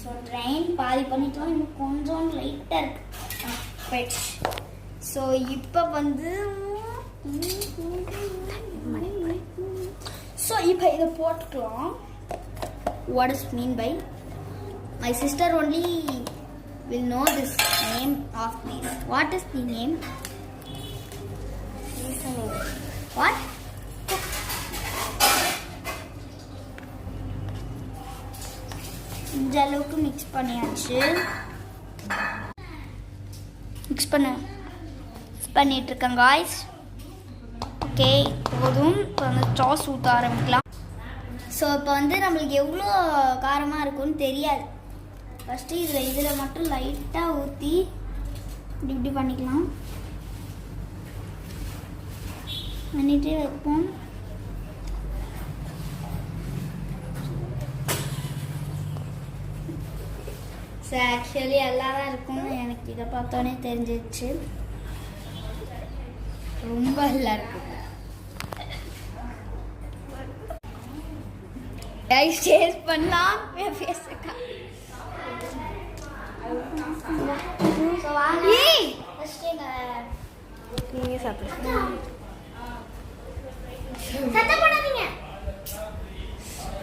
So drain பாதி பண்ணிட்டோம், இன்னும் கொஞ்சம் லைட்டாக இருக்கு. ஸோ இப்போ வந்து இதை போட்டுக்கலாம். What is mean by? My sister only will know this name of this. What is the name? What? இந்த அளவுக்கு மிக்ஸ் பண்ணியாச்சு. மிக்ஸ் பண்ணிட்டு இருக்கேன் guys. ஓகே, போதும். இப்போ வந்து சாஸ் ஊற்ற ஆரம்பிக்கலாம். ஸோ இப்போ வந்து நம்மளுக்கு எவ்வளோ காரமாக இருக்கும்னு தெரியாது. ஃபஸ்ட்டு இதில் மட்டும் லைட்டாக ஊற்றி இப்படி பண்ணிக்கலாம். பண்ணிகிட்டே வைப்போம். ஸோ ஆக்சுவலி நல்லா தான் இருக்கும்னு எனக்கு இதை பார்த்தோன்னே தெரிஞ்சிச்சு. ரொம்ப நல்லா இருக்கு. கைஸ் டேஸ்ட் பண்ணலாம். பேசுங்க. சோ வாங்க. ஃபர்ஸ்ட் நீங்க சாப்பிடுங்க. சத்தம் போடாதீங்க.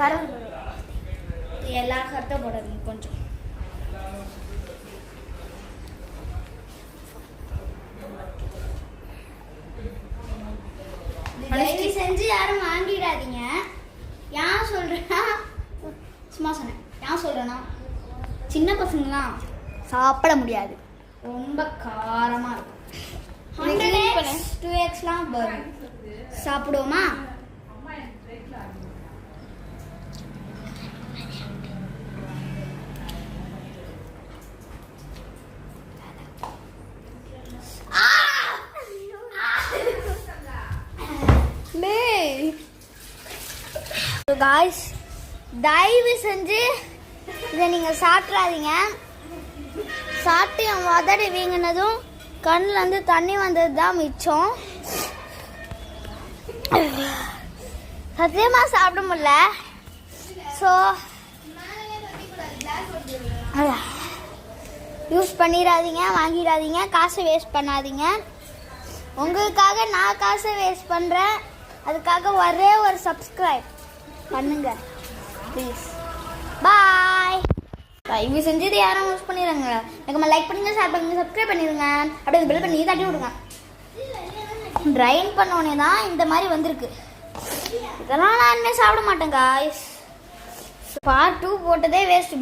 பரவாயில்லை. எல்லாரும் சத்தம் போடாதீங்க கொஞ்சம். தயவு செஞ்சு யாரும் வாங்கிடாதீங்க. ஏன் சொல்றேன்னா, சும்மா சொன்னேன். ஏன் சொல்றேன்னா, சின்ன பசங்களாம் சாப்பிட முடியாது, ரொம்ப காரமா இருக்கும். 100x 2xலாம் வரும். சாப்பிடுவோமா? காய்ஸ், தயவு செஞ்சு இதை நீங்கள் சாப்பிட்றாதீங்க. சாப்பிட்டு என் உதடு வீங்கினதும் கண்ணிலேருந்து தண்ணி வந்தது தான் மிச்சம். சத்தியமாக சாப்பிட முடியல. ஸோ யூஸ் பண்ணிடாதீங்க, வாங்கிடாதீங்க, காசை வேஸ்ட் பண்ணாதீங்க. உங்களுக்காக நான் காசை வேஸ்ட் பண்ணுறேன். அதுக்காக ஒரே ஒரு சப்ஸ்கிரைப் பண்ணுங்க ப்ளீஸ். பாய். தயவு செஞ்சு இது யாரும் யூஸ் பண்ணிடுங்க. எனக்கு லைக் பண்ணுங்க, ஷேர் பண்ணுங்க, சப்ஸ்கிரைப் பண்ணிடுங்க. அப்படியே பெல் பண்ணி தட்டி விடுங்க. ட்ரைன் பண்ணோடனே தான் இந்த மாதிரி வந்திருக்கு. இதெல்லாம் நான் இனிமேல் சாப்பிட மாட்டேன் காய்ஸ். பார்ட் 2 போட்டதே வேஸ்ட்.